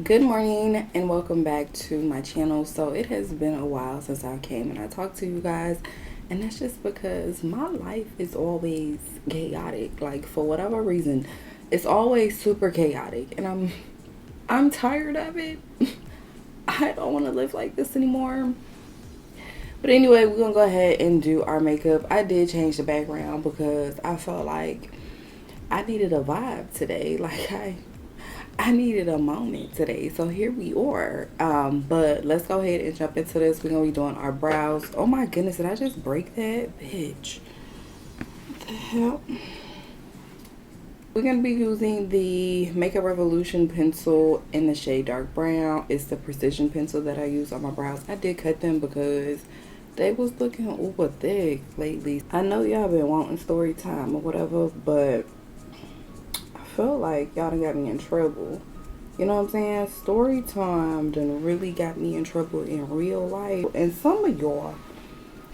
Good morning and welcome back to my channel. So it has been a while since I came and I talked to you guys, and that's just because my life is always chaotic. Like, for whatever reason, it's always super chaotic, and I'm tired of it. I don't want to live like this anymore. But anyway, we're gonna go ahead and do our makeup. I did change the background because I felt like I needed a vibe today. Like, I needed a moment today, so here we are. But let's go ahead and jump into this. We're gonna be doing our brows. Oh my goodness, did I just break that? Bitch, what the hell? We're gonna be using the Makeup Revolution pencil in the shade dark brown. It's the precision pencil that I use on my brows. I did cut them because they was looking uber thick lately. I know y'all been wanting story time or whatever, but felt like y'all done got me in trouble. You know what I'm saying? Story time done really got me in trouble in real life. And some of y'all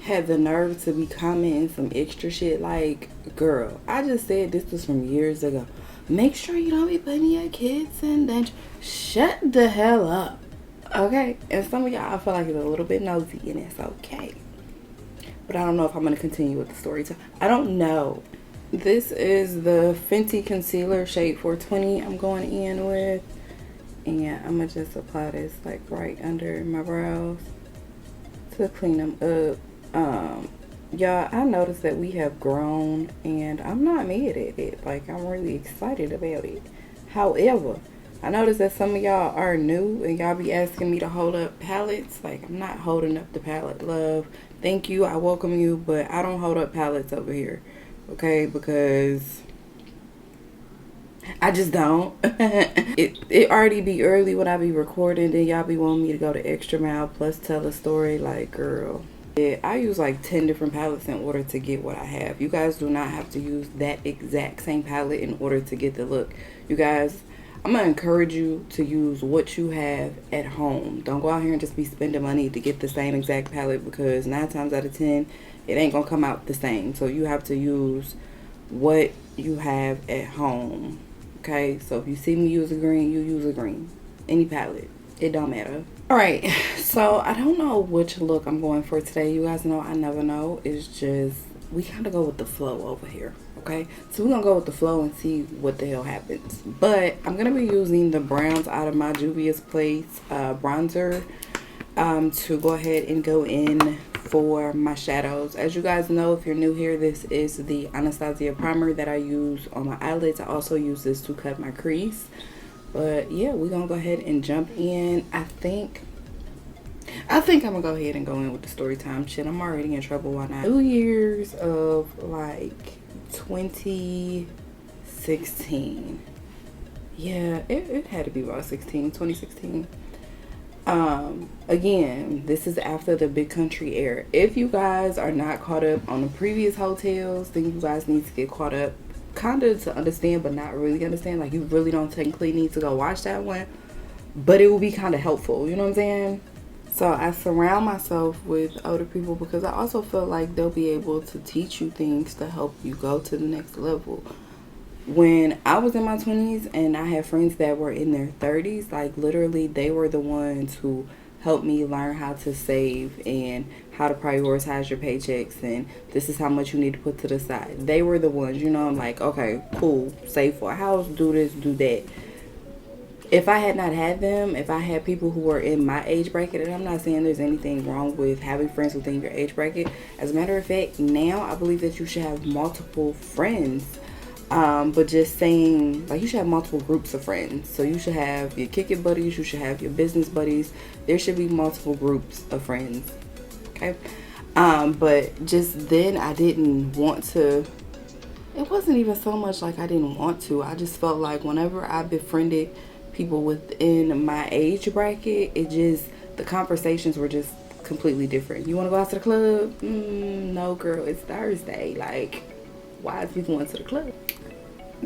had the nerve to be commenting some extra shit like, girl, I just said this was from years ago. Make sure you don't be putting your kids in danger. Shut the hell up. Okay? And some of y'all, I feel like it's a little bit nosy, and it's okay. But I don't know if I'm going to continue with the story time. I don't know. This is the Fenty Concealer shade 420 I'm going in with. And I'm going to just apply this like right under my brows to clean them up. Y'all, I noticed that we have grown and I'm not mad at it. Like, I'm really excited about it. However, I noticed that some of y'all are new and y'all be asking me to hold up palettes. Like, I'm not holding up the palette, love. Thank you, I welcome you, but I don't hold up palettes over here. Okay, because I just don't. it already be early when I be recording, then y'all be wanting me to go the extra mile plus tell a story. Like, girl, yeah, I use like 10 different palettes in order to get what I have. You guys do not have to use that exact same palette in order to get the look. You guys, I'm gonna encourage you to use what you have at home. Don't go out here and just be spending money to get the same exact palette, because 9 times out of 10 it ain't gonna come out the same. So you have to use what you have at home. Okay, so if you see me use a green, you use a green. Any palette, it don't matter. All right, so I don't know which look I'm going for today. You guys know I never know. It's just, we kind of go with the flow over here. Okay, so we're gonna go with the flow and see what the hell happens. But I'm gonna be using the browns out of my Juvia's Place bronzer to go ahead and go in for my shadows. As you guys know, if you're new here, this is the Anastasia primer that I use on my eyelids. I also use this to cut my crease. But yeah, we're gonna go ahead and jump in. I think I'm gonna go ahead and go in with the story time shit. I'm already in trouble. Why not? New Year's of like 2016. Yeah, it had to be about 2016. Again, this is after the big country era. If you guys are not caught up on the previous hotels, then you guys need to get caught up, kind of to understand but not really understand. Like, you really don't technically need to go watch that one, but it will be kind of helpful, you know what I'm saying? So I surround myself with older people because I also feel like they'll be able to teach you things to help you go to the next level. When I was in my 20s and I had friends that were in their 30s, like, literally they were the ones who helped me learn how to save and how to prioritize your paychecks, and this is how much you need to put to the side. They were the ones, you know. I'm like, okay, cool, save for a house, do this, do that. If I had not had them, if I had people who were in my age bracket, and I'm not saying there's anything wrong with having friends within your age bracket. As a matter of fact, now I believe that you should have multiple friends. But just saying, like, you should have multiple groups of friends. So you should have your kick it buddies, you should have your business buddies. There should be multiple groups of friends. Okay. But just then I didn't want to. It wasn't even so much like I didn't want to. I just felt like whenever I befriended people within my age bracket, the conversations were just completely different. You want to go out to the club? No, girl, it's Thursday. Like, why is we going to the club?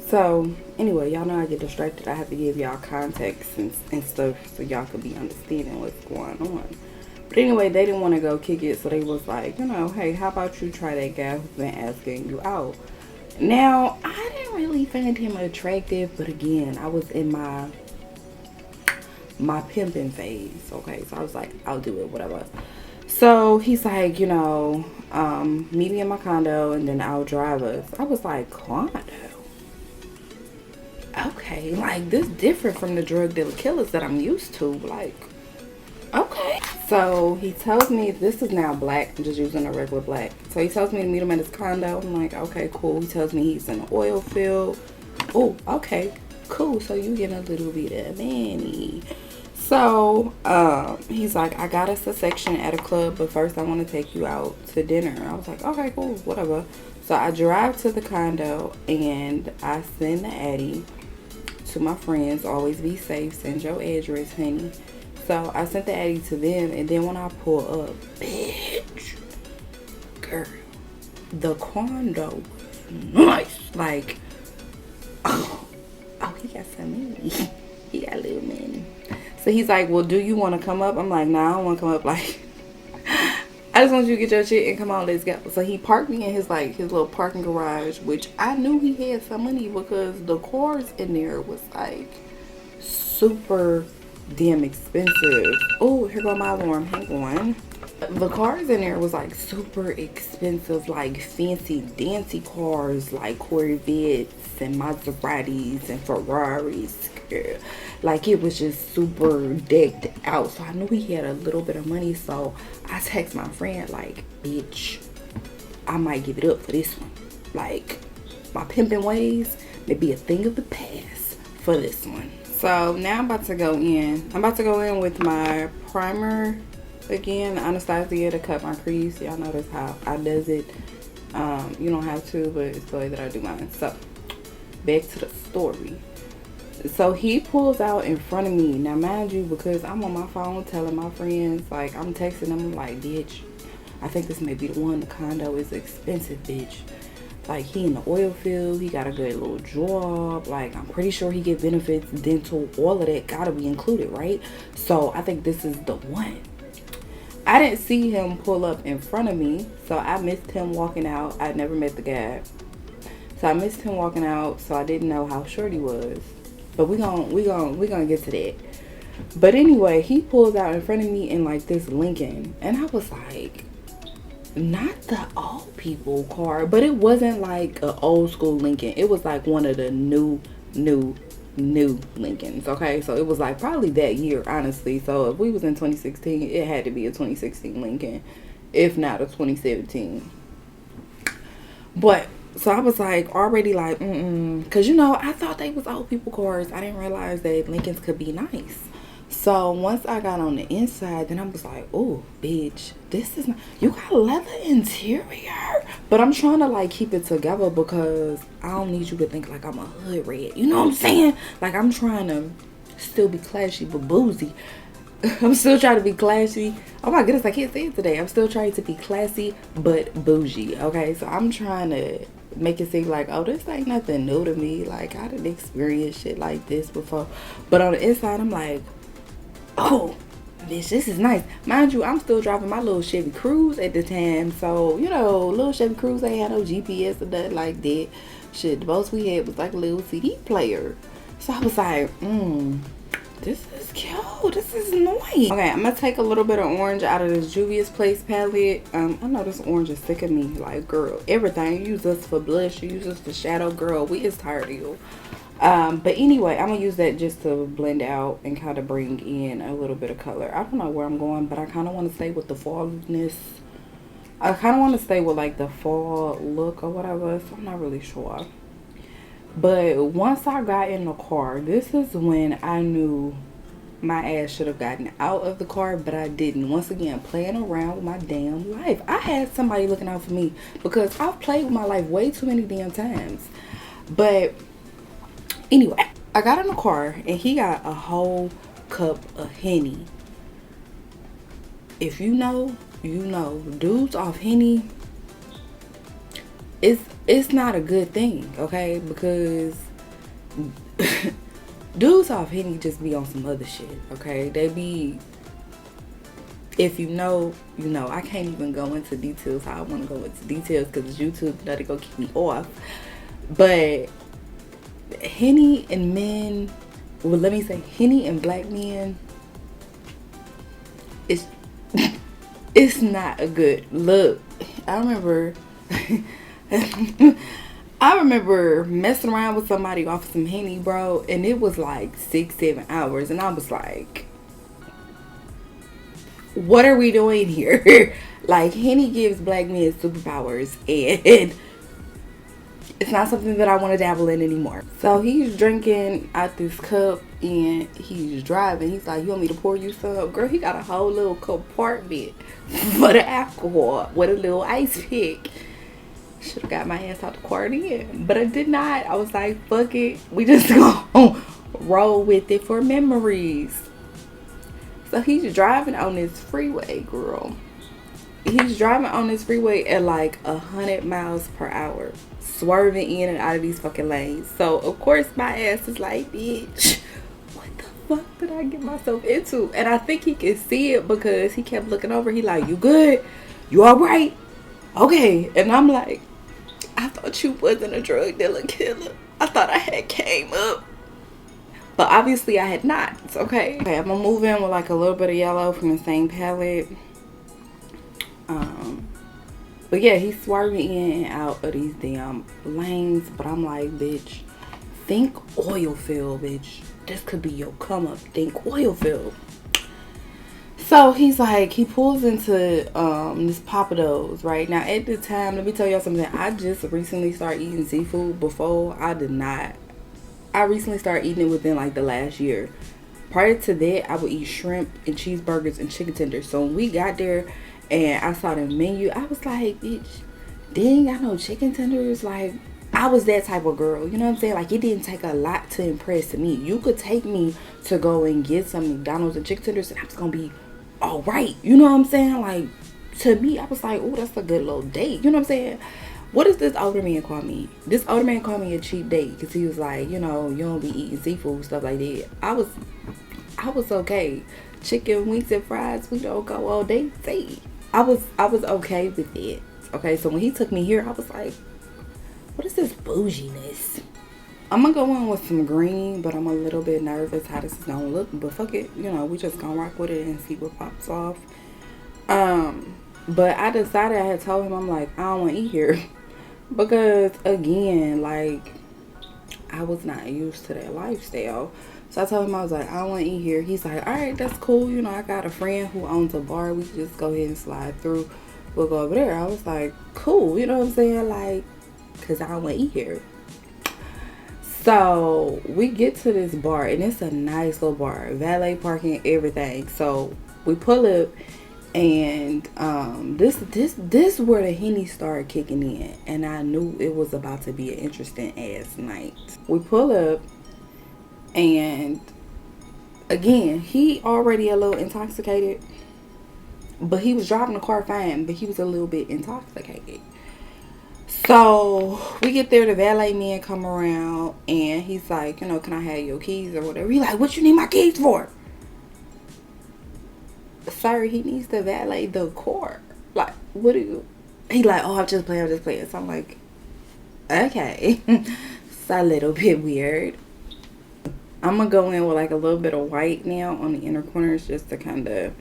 So anyway, y'all know I get distracted. I have to give y'all context and stuff so y'all could be understanding what's going on. But anyway, they didn't want to go kick it, so they was like, you know, hey, how about you try that guy who's been asking you out? Now, I didn't really find him attractive, but again, I was in my my pimping phase. Okay, so I was like, I'll do it, whatever. So he's like, you know, meet me in my condo and then I'll drive us. I was like, condo? Okay, like this different from the drug dealer killers that I'm used to. Like, okay. So he tells me, this is now black. I'm just using a regular black. So he tells me to meet him at his condo. I'm like, okay, cool. He tells me he's in the oil field. Oh, okay, cool. So you get a little bit of money. So he's like, I got us a section at a club, but first I want to take you out to dinner. I was like, okay, cool, whatever. So I drive to the condo and I send the Addy to my friends. Always be safe. Send your address, honey. So I sent the Addy to them, and then when I pull up, bitch, girl, the condo was nice. Like, oh, he got some money. He got a little money. So he's like, well, do you want to come up? I'm like, nah, I don't want to come up. Like, I just want you to get your shit and come on, let's go. So he parked me in his little parking garage, which I knew he had some money because the cars in there was like super damn expensive. Oh, here go my alarm. Hang on. The cars in there was like super expensive, like fancy dancy cars, like Corvettes and Maseratis and Ferraris. Like it was just super decked out. So I knew he had a little bit of money. So I text my friend like, bitch, I might give it up for this one. Like, my pimping ways may be a thing of the past for this one. So now I'm about to go in. I'm about to go in with my primer again, Anastasia, to cut my crease. Y'all notice how I does it. You don't have to, but it's the way that I do mine. So back to the story. So he pulls out in front of me. Now mind you, because I'm on my phone telling my friends, like I'm texting them like, bitch, I think this may be the one. The condo is expensive, bitch. Like he in the oil field, he got a good little job. Like I'm pretty sure he get benefits, dental, all of that gotta be included, right? So I think this is the one. I didn't see him pull up in front of me, so I missed him walking out. I never met the guy, so I missed him walking out. So I didn't know how short he was. But we gonna get to that. But anyway, he pulls out in front of me in like this Lincoln, and I was like, not the old people car, but it wasn't like an old school Lincoln. It was like one of the new Lincolns. Okay, so it was like probably that year, honestly. So if we was in 2016, it had to be a 2016 Lincoln, if not a 2017. But so I was like already like, because you know, I thought they was old people cars. I didn't realize that Lincolns could be nice. So once I got on the inside, then I was like, oh, bitch, this is not, you got leather interior. But I'm trying to like keep it together because I don't need you to think like I'm a hood rat. You know what I'm saying? Like I'm trying to still be classy but bougie. I'm still trying to be classy. Oh my goodness, I can't say it today. I'm still trying to be classy but bougie. Okay, so I'm trying to make it seem like, oh, this ain't nothing new to me. Like I didn't experience shit like this before. But on the inside, I'm like, oh, bitch, this is nice. Mind you, I'm still driving my little Chevy Cruze at the time. So, you know, little Chevy Cruze ain't had no GPS or nothing like that. Shit, the most we had was like a little CD player. So I was like, this is cute. This is nice. Okay, I'm gonna take a little bit of orange out of this Juvia's Place palette. I know this orange is sick of me. Like, girl, everything. You use us for blush. You use us for shadow. Girl, we is tired of you. But anyway, I'm gonna use that just to blend out and kind of bring in a little bit of color. I don't know where I'm going, but I kind of want to stay with the fallness. I kind of want to stay with like the fall look or whatever, so I'm not really sure. But once I got in the car, this is when I knew my ass should have gotten out of the car, but I didn't. Once again, playing around with my damn life. I had somebody looking out for me because I've played with my life way too many damn times. But anyway, I got in the car and he got a whole cup of Henny. If you know, you know. Dudes off Henny, it's not a good thing, okay? Because dudes off Henny just be on some other shit, okay? They be, if you know, you know. I can't even go into details how I want to go into details because YouTube let it go keep me off. But Henny and men, well, let me say Henny and black men it's it's not a good look. I remember I remember messing around with somebody off some Henny, bro, and it was like 6-7 hours, and I was like, what are we doing here? Like, Henny gives black men superpowers, and it's not something that I want to dabble in anymore. So he's drinking out this cup and he's driving. He's like, you want me to pour you some? Girl, he got a whole little compartment for the alcohol with a little ice pick. Should have got my ass out the car again, but I did not. I was like, fuck it. We just gonna roll with it for memories. So he's driving on this freeway, girl. He's driving on this freeway at like 100 miles per hour, swerving in and out of these fucking lanes. So of course my ass is like, bitch, what the fuck did I get myself into? And I think he could see it because he kept looking over. He like, you good? You all right? Okay. And I'm like, I thought you wasn't a drug dealer killer. I thought I had came up. But obviously I had not. Okay. Okay, I'm gonna move in with like a little bit of yellow from the same palette. But yeah, he's swerving in and out of these damn lanes. But I'm like, bitch, think oil field, bitch. This could be your come up. Think oil field. So he's like, he pulls into this Papados right now. At the time, let me tell y'all something. I just recently started eating seafood. Before, I did not. I recently started eating it within like the last year. Prior to that, I would eat shrimp and cheeseburgers and chicken tenders. So when we got there and I saw the menu, I was like, bitch, they ain't got no chicken tenders. Like, I was that type of girl. You know what I'm saying? Like, it didn't take a lot to impress me. You could take me to go and get some McDonald's and chicken tenders and I was going to be all right. You know what I'm saying? Like, to me, I was like, oh, that's a good little date. You know what I'm saying? What does this older man call me? This older man called me a cheap date because he was like, you know, you don't be eating seafood, stuff like that. I was okay. Chicken, wings, and fries, we don't go all day. See, I was okay with it. Okay, so when he took me here, I was like, what is this bouginess? I'm gonna go in with some green, but I'm a little bit nervous how this is gonna look. But fuck it, you know, we just gonna rock with it and see what pops off. But I decided, I had told him, I'm like, I don't want to eat here. Because, again, like, I was not used to that lifestyle. So I told him, I was like, I don't want to eat here. He's like, all right, that's cool. You know, I got a friend who owns a bar. We can just go ahead and slide through. We'll go over there. I was like, cool. You know what I'm saying? Like, because I don't want to eat here. So we get to this bar, and it's a nice little bar. Valet parking, everything. So we pull up. And this where the Henny started kicking in, and I knew it was about to be an interesting ass night. We pull up, and again, he already a little intoxicated, but he was driving the car fine, but he was a little bit intoxicated. So we get there, the valet man come around, and he's like, you know, can I have your keys or whatever? He like, what you need my keys for? Sir, he needs to valet the car. Like, what do you? He like, oh, I'm just playing. So I'm like, okay. It's a little bit weird. I'm gonna go in with like a little bit of white now on the inner corners just to kind of,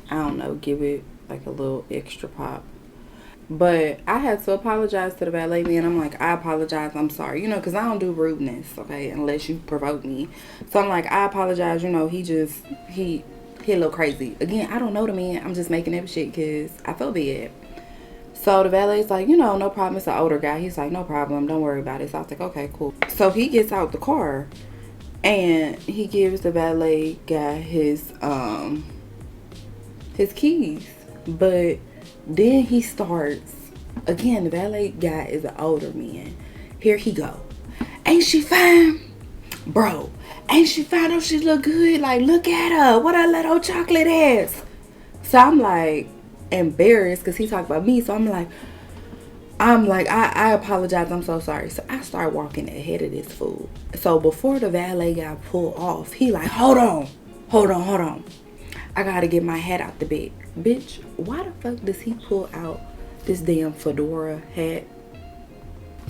I don't know, give it like a little extra pop. But I had to apologize to the valet man. I'm like, I apologize. I'm sorry. You know, because I don't do rudeness, okay, unless you provoke me. So I'm like, I apologize. You know, he a little crazy. Again, I don't know the man. I'm just making up shit because I feel bad. So the valet's like, you know, no problem. It's an older guy. He's like, no problem. Don't worry about it. So I was like, okay, cool. So he gets out the car and he gives the valet guy his keys. But then he starts, again, the valet guy is an older man. Here he go. Ain't she fine? Bro, ain't she fine? Oh, she look good. Like, look at her. What a little chocolate ass. So I'm like embarrassed because he talked about me. So I'm like, I apologize. I'm so sorry. So I start walking ahead of this fool. So before the valet guy pulled off, he like, hold on. I gotta get my hat out the bed. Bitch, why the fuck does he pull out this damn fedora hat?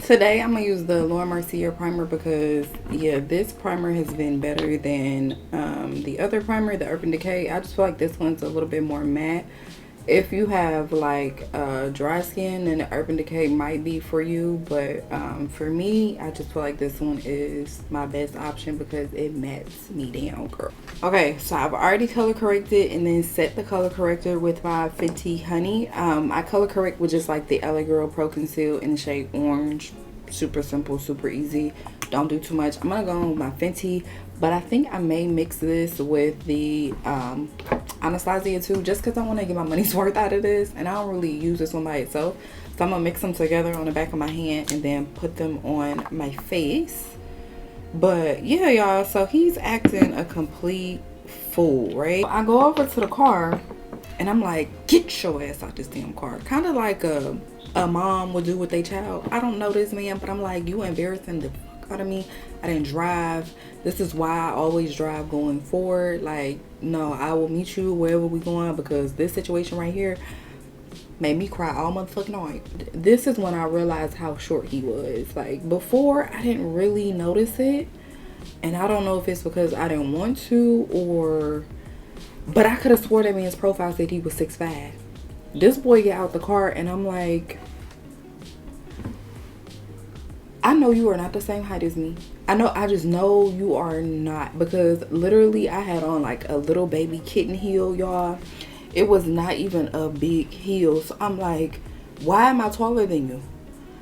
Today I'm gonna use the 𝔼𝕪𝕖𝕤 primer because yeah, this primer has been better than the other primer, the Urban Decay. I just feel like this one's a little bit more matte. If you have like dry skin, then the Urban Decay might be for you, but for me, I just feel like this one is my best option because it mattes me down, girl. Okay, so I've already color corrected and then set the color corrector with my Fenty Honey. I color correct with just like the LA Girl Pro Conceal in the shade Orange. Super simple, super easy. Don't do too much. I'm gonna go on with my Fenty, but I think I may mix this with the Anastasia too, just because I want to get my money's worth out of this, and I don't really use this one by itself. So I'm gonna mix them together on the back of my hand and then put them on my face. But yeah, y'all, so he's acting a complete fool, right? I go over to the car and I'm like, get your ass out this damn car. Kind of like a mom would do with their child. I don't know this man, but I'm like, you embarrassing the fuck out of me. I didn't drive. This is why I always drive going forward. Like, no, I will meet you wherever we going, because this situation right here made me cry all motherfucking night. This is when I realized how short he was. Like, before I didn't really notice it, and I don't know if it's because I didn't want to, or but I could have swore that man's profile said he was 6'5". This boy get out the car and I'm like, I know you are not the same height as me. I just know you are not, because literally I had on like a little baby kitten heel, y'all. It was not even a big heel. So I'm like, why am I taller than you?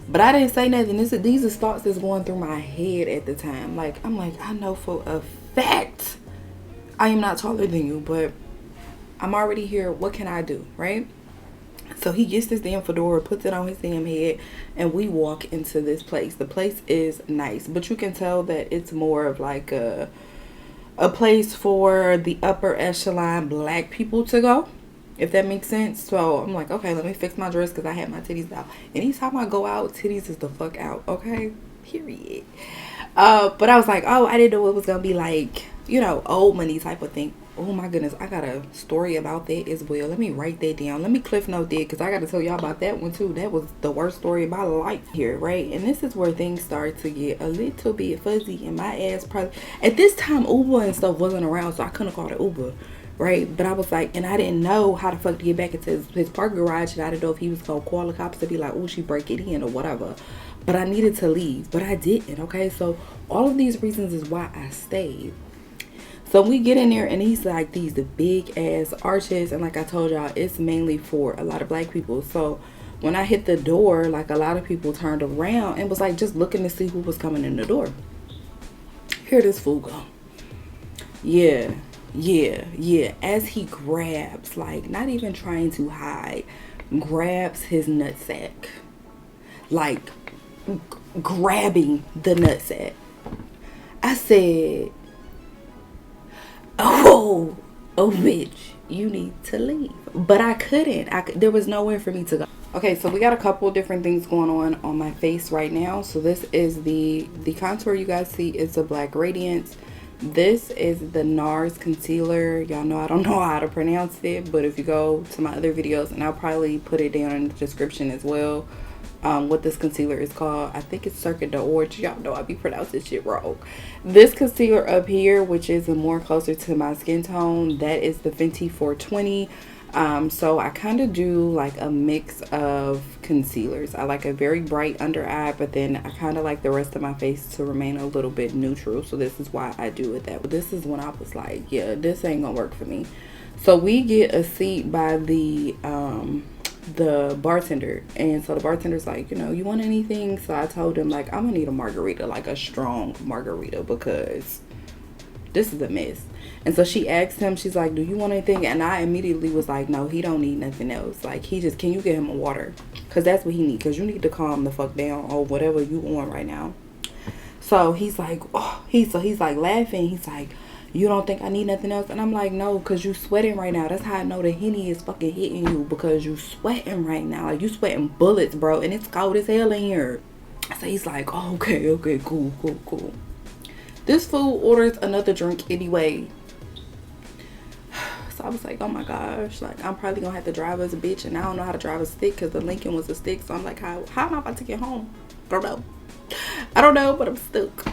But I didn't say nothing. These are thoughts that's going through my head at the time. Like, I'm like, I know for a fact I am not taller than you, but I'm already here. What can I do, right? So he gets this damn fedora, puts it on his damn head, and we walk into this place. The place is nice, but you can tell that it's more of like a place for the upper echelon black people to go, if that makes sense. So I'm like, okay, let me fix my dress because I had my titties out. Anytime I go out, titties is the fuck out, okay? Period. But I was like, oh, I didn't know it was gonna be like, you know, old money type of thing. Oh my goodness, I got a story about that as well. Let me write that down. Let me cliff note that, because I got to tell y'all about that one too. That was the worst story of my life here, right? And this is where things start to get a little bit fuzzy in my ass. Probably at this time, Uber and stuff wasn't around, so I couldn't call it Uber, right? But I was like, and I didn't know how the fuck to get back into his park garage, and I didn't know if he was gonna call the cops to be like, oh, she break it in or whatever. But I needed to leave, but I didn't. Okay, so all of these reasons is why I stayed. So we get in there and he's like these big ass arches, and like I told y'all, it's mainly for a lot of black people. So when I hit the door, like a lot of people turned around and was like just looking to see who was coming in the door. Here this fool go. Yeah. As he grabs, like not even trying to hide, grabs his nutsack. Like grabbing the nutsack. I said, oh bitch, you need to leave. But I couldn't. There was nowhere for me to go. Okay, so we got a couple different things going on my face right now. So this is the contour you guys see is the Black Radiance. This is the NARS concealer. Y'all know I don't know how to pronounce it, but if you go to my other videos, and I'll probably put it down in the description as well, what this concealer is called. I think it's 𝔼𝕪𝕗𝕤. Y'all know I be pronouncing shit wrong. This concealer up here, which is more closer to my skin tone, that is the Fenty 420. So I kind of do like a mix of concealers. I like a very bright under eye, but then I kind of like the rest of my face to remain a little bit neutral. So this is why I do it that way. This is when I was like, yeah, this ain't gonna work for me. So we get a seat by the bartender, and so the bartender's like, you know, you want anything? So I told him like, I'm gonna need a margarita, like a strong margarita, because this is a mess. And so she asked him, she's like, do you want anything? And I immediately was like, no, he don't need nothing else. Like, he just, can you get him a water? Because that's what he needs, because you need to calm the fuck down or whatever you on right now. So he's like, oh, he's like laughing. He's like, you don't think I need nothing else? And I'm like, no, because you sweating right now. That's how I know the Henny is fucking hitting you, because you sweating right now. Like, you sweating bullets, bro, and it's cold as hell in here. So he's like, oh, okay, cool. This fool orders another drink anyway. So I was like, oh my gosh, like, I'm probably gonna have to drive as a bitch, and I don't know how to drive a stick because the Lincoln was a stick. So I'm like, how am I about to get home? I don't know, but I'm stuck.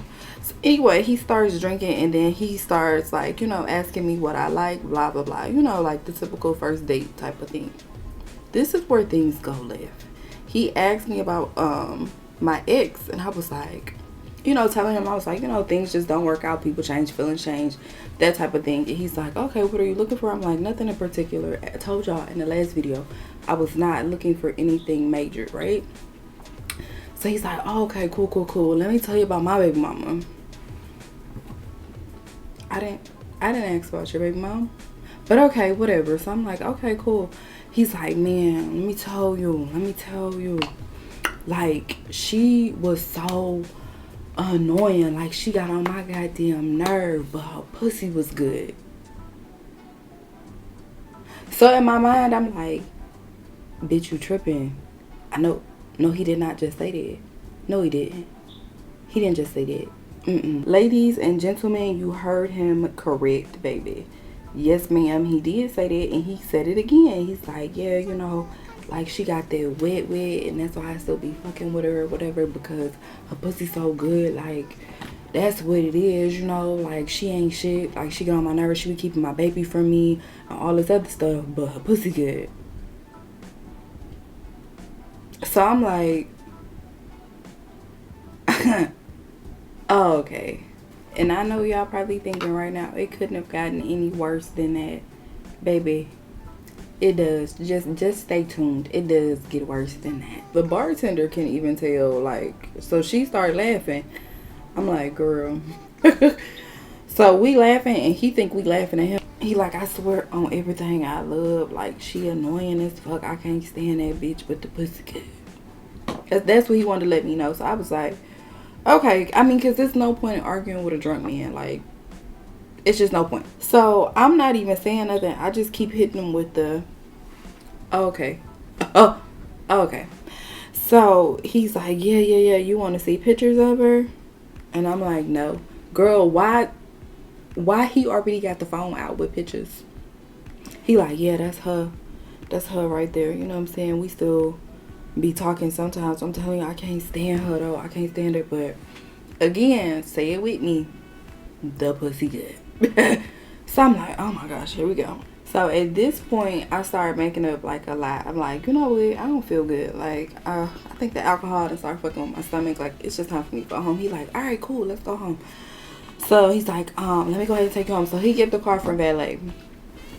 So anyway, he starts drinking, and then he starts, like, you know, asking me what I like, blah blah blah, you know, like the typical first date type of thing. This is where things go left. He asked me about my ex, and I was like, you know, telling him, I was like, you know, things just don't work out, people change, feelings change, that type of thing. And he's like, okay, what are you looking for? I'm like, nothing in particular. I told y'all in the last video I was not looking for anything major, right? So he's like, oh, okay, cool. Let me tell you about my baby mama. I didn't ask about your baby mom, but okay, whatever. So I'm like, okay, cool. He's like, man, let me tell you, like, she was so annoying. Like, she got on my goddamn nerve, but her pussy was good. So in my mind, I'm like, bitch, you tripping. I know. No, he did not just say that. No, he didn't. He didn't just say that. Ladies and gentlemen, you heard him correct, baby. Yes, ma'am, he did say that, and he said it again. He's like, yeah, you know, like, she got that wet, and that's why I still be fucking with her or whatever, because her pussy so good. Like, that's what it is, you know. Like, she ain't shit. Like, she get on my nerves. She be keeping my baby from me and all this other stuff, but her pussy good. So I'm like, oh, okay. And I know y'all probably thinking right now, it couldn't have gotten any worse than that. Baby, it does. Just stay tuned. It does get worse than that. The bartender can even tell, like, so she started laughing. I'm like, girl. So we laughing, and he think we laughing at him. He like, I swear on everything I love, like, she annoying as fuck. I can't stand that bitch with the pussy good. That's what he wanted to let me know. So I was like, okay. I mean, because there's no point in arguing with a drunk man. Like, it's just no point. So I'm not even saying nothing. I just keep hitting him with the, oh, okay. Oh, okay. So he's like, yeah. You want to see pictures of her? And I'm like, no. Girl, why he already got the phone out with pictures? He like, yeah, that's her. That's her right there. You know what I'm saying? We still be talking sometimes. I'm telling you, I can't stand her though. I can't stand her. But again, say it with me, the pussy good. So I'm like, oh my gosh, here we go. So at this point, I started making up like a lie. I'm like, you know what? I don't feel good. Like, I think the alcohol done started fucking with my stomach. Like, it's just time for me to go home. He like, all right, cool, let's go home. So he's like, let me go ahead and take you home. So he get the car from valet.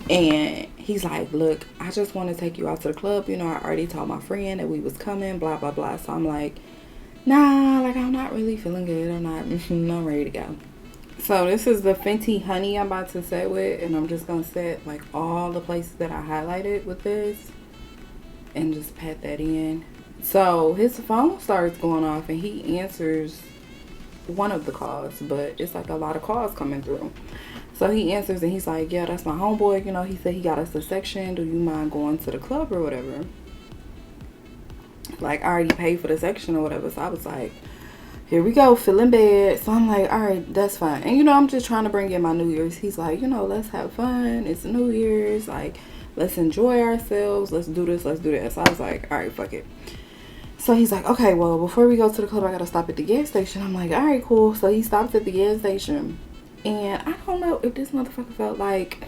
And he's like, look, I just want to take you out to the club. You know, I already told my friend that we was coming, blah, blah, blah. So I'm like, nah, like, I'm not really feeling good. I'm not ready to go. So this is the Fenty Honey I'm about to set with. And I'm just going to set, like, all the places that I highlighted with this. And just pat that in. So his phone starts going off. And he answers one of the calls. But it's, like, a lot of calls coming through. So he answers and he's like, yeah, that's my homeboy. You know, he said he got us a section. Do you mind going to the club or whatever? Like, I already paid for the section or whatever. So I was like, here we go, feeling bad. So I'm like, all right, that's fine. And, you know, I'm just trying to bring in my New Year's. He's like, you know, let's have fun. It's New Year's. Like, let's enjoy ourselves. Let's do this. Let's do that. So I was like, all right, fuck it. So he's like, okay, well, before we go to the club, I got to stop at the gas station. I'm like, all right, cool. So he stops at the gas station. And I don't know if this motherfucker felt like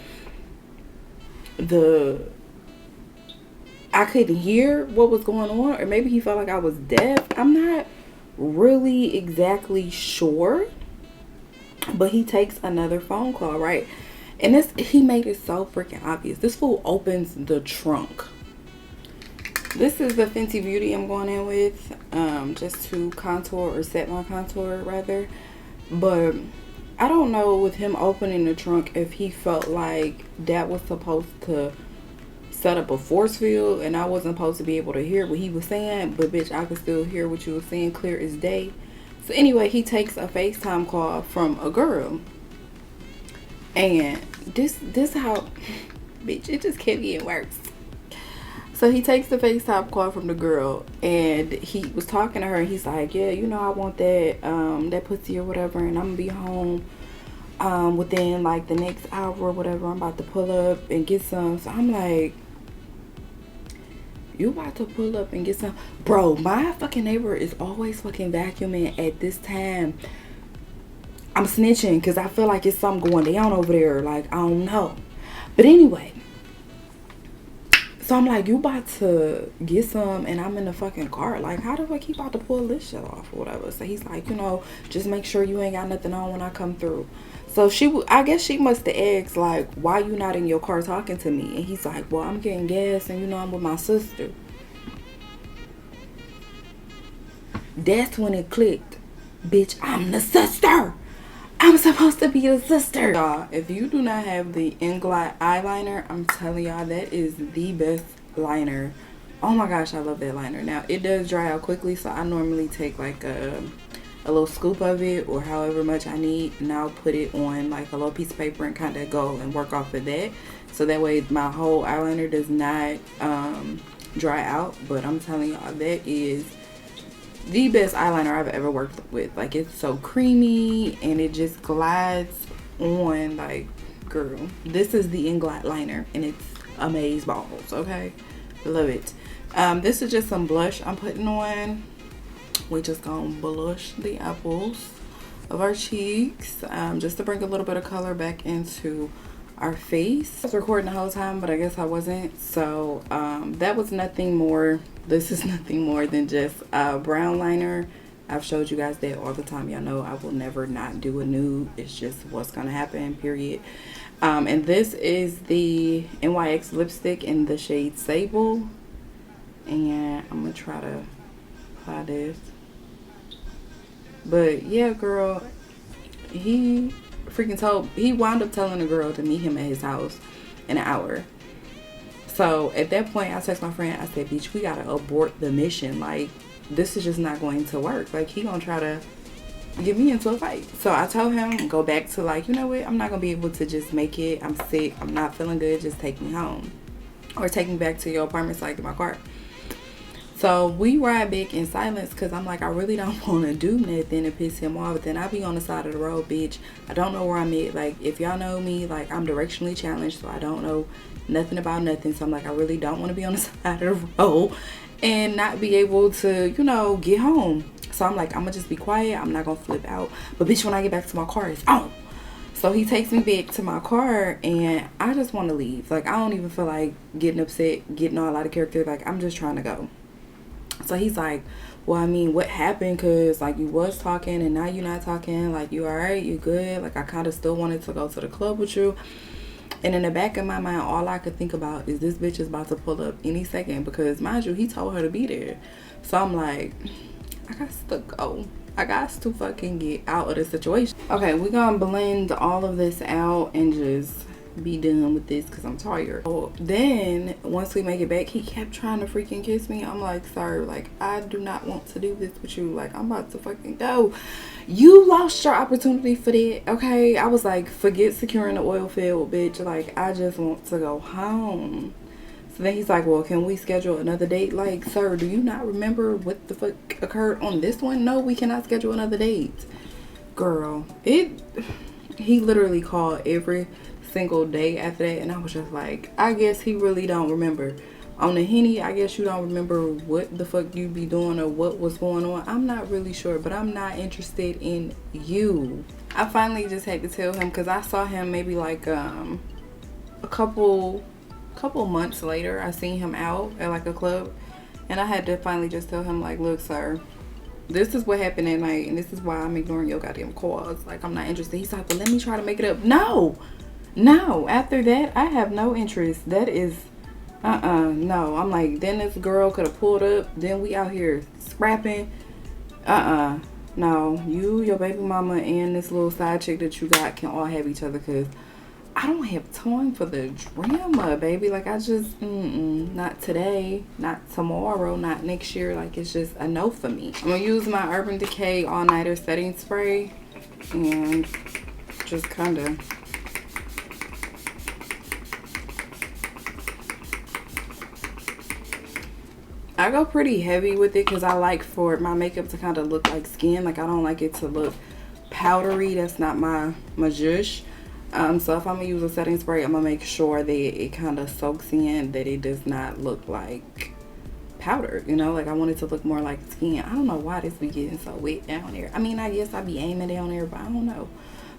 I couldn't hear what was going on, or maybe he felt like I was deaf. I'm not really exactly sure. But he takes another phone call, right? And he made it so freaking obvious. This fool opens the trunk. This is the Fenty Beauty I'm going in with, just to contour or set my contour rather. But I don't know with him opening the trunk if he felt like that was supposed to set up a force field and I wasn't supposed to be able to hear what he was saying, but bitch, I could still hear what you were saying clear as day. So anyway, he takes a FaceTime call from a girl. And this how, bitch, it just kept getting worse. So he takes the FaceTime call from the girl and he was talking to her and he's like, yeah, you know, I want that that pussy or whatever, and I'm gonna be home within like the next hour or whatever. I'm about to pull up and get some. So I'm like, You about to pull up and get some. Bro, my fucking neighbor is always fucking vacuuming at this time. I'm snitching because I feel like it's something going down over there. Like, I don't know. But anyway. So I'm like, you about to get some and I'm in the fucking car. Like, how do I keep about to pull this shit off or whatever? So he's like, you know, just make sure you ain't got nothing on when I come through. So I guess she must have asked, like, why you not in your car talking to me? And he's like, well, I'm getting gas and, you know, I'm with my sister. That's when it clicked. Bitch, I'm the sister. I'm supposed to be the sister. Y'all, if you do not have the 𝔼𝕪𝕖𝕤 eyeliner, I'm telling y'all, that is the best liner. Oh my gosh, I love that liner. Now, it does dry out quickly, so I normally take like a little scoop of it or however much I need, and I'll put it on like a little piece of paper and kind of go and work off of that, so that way my whole eyeliner does not dry out. But I'm telling y'all, that is the best eyeliner I've ever worked with. Like, it's so creamy and it just glides on. Like, girl, this is the 𝔼𝕪𝕖𝕤 liner and it's amaze balls. Okay, love it. This is just some blush I'm putting on. We just gonna blush the apples of our cheeks, just to bring a little bit of color back into our face. I was recording the whole time, but I guess I wasn't. So that was nothing more. This is nothing more than just a brown liner. I've showed you guys that all the time. Y'all know I will never not do a nude. It's just what's gonna happen, period. And this is the NYX lipstick in the shade Sable, and I'm gonna try to apply this. But yeah, girl, he wound up telling the girl to meet him at his house in an hour. So at that point, I text my friend, I said, bitch, we gotta abort the mission. Like, this is just not going to work. Like, he gonna try to get me into a fight. So I told him, go back to, like, you know what, I'm not gonna be able to just make it. I'm sick, I'm not feeling good, just take me home. Or take me back to your apartment so I get my car. So we ride back in silence because I'm like, I really don't want to do nothing to piss him off. But then I be on the side of the road, bitch. I don't know where I'm at. Like, if y'all know me, like, I'm directionally challenged, so I don't know nothing about nothing. So I'm like, I really don't want to be on the side of the road and not be able to, you know, get home. So I'm like, I'm gonna just be quiet. I'm not gonna flip out. But bitch, when I get back to my car, it's on. So he takes me back to my car and I just want to leave. Like, I don't even feel like getting upset, getting all out of character. Like, I'm just trying to go. So he's like, well, I mean, what happened? Because, like, you was talking and now you're not talking. Like, you all right? You good? Like, I kind of still wanted to go to the club with you. And in the back of my mind, all I could think about is this bitch is about to pull up any second. Because, mind you, he told her to be there. So I'm like, I got to go. I got to fucking get out of the situation. Okay, we're going to blend all of this out and just be done with this because I'm tired. So then once we make it back, he kept trying to freaking kiss me. I'm like, sir, like, I do not want to do this with you. Like, I'm about to fucking go. You lost your opportunity for that. Okay, I was like, forget securing the oil field, bitch. Like, I just want to go home. So then he's like, well, can we schedule another date? Like, sir, do you not remember what the fuck occurred on this one? No, we cannot schedule another date. Girl, he literally called every single day after that, and I was just like, I guess he really don't remember. On the Henny, I guess you don't remember what the fuck you be doing or what was going on. I'm not really sure, but I'm not interested in you. I finally just had to tell him because I saw him maybe like a couple months later. I seen him out at like a club, and I had to finally just tell him, like, look, sir, this is what happened at night, and this is why I'm ignoring your goddamn calls. Like, I'm not interested. He's like, well, let me try to make it up. No, after that, I have no interest. That is, no. I'm like, then this girl could have pulled up. Then we out here scrapping. No, you, your baby mama, and this little side chick that you got can all have each other because I don't have time for the drama, baby. Like, I just, not today, not tomorrow, not next year. Like, it's just a no for me. I'm going to use my Urban Decay All Nighter Setting Spray and just kind of I go pretty heavy with it because I like for my makeup to kind of look like skin. Like, I don't like it to look powdery. That's not my zhuzh. So if I'm gonna use a setting spray, I'm gonna make sure that it kind of soaks in, that it does not look like powder, you know, like I want it to look more like skin. I don't know why this be getting so wet down there. I mean, I guess I be aiming down there, but I don't know.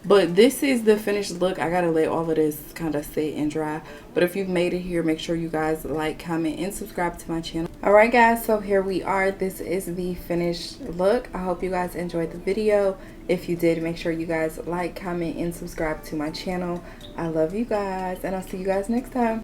But this is the finished look. I gotta let all of this kind of sit and dry. But if you've made it here, make sure you guys like, comment, and subscribe to my channel. Alright guys, so here we are. This is the finished look. I hope you guys enjoyed the video. If you did, make sure you guys like, comment, and subscribe to my channel. I love you guys, and I'll see you guys next time.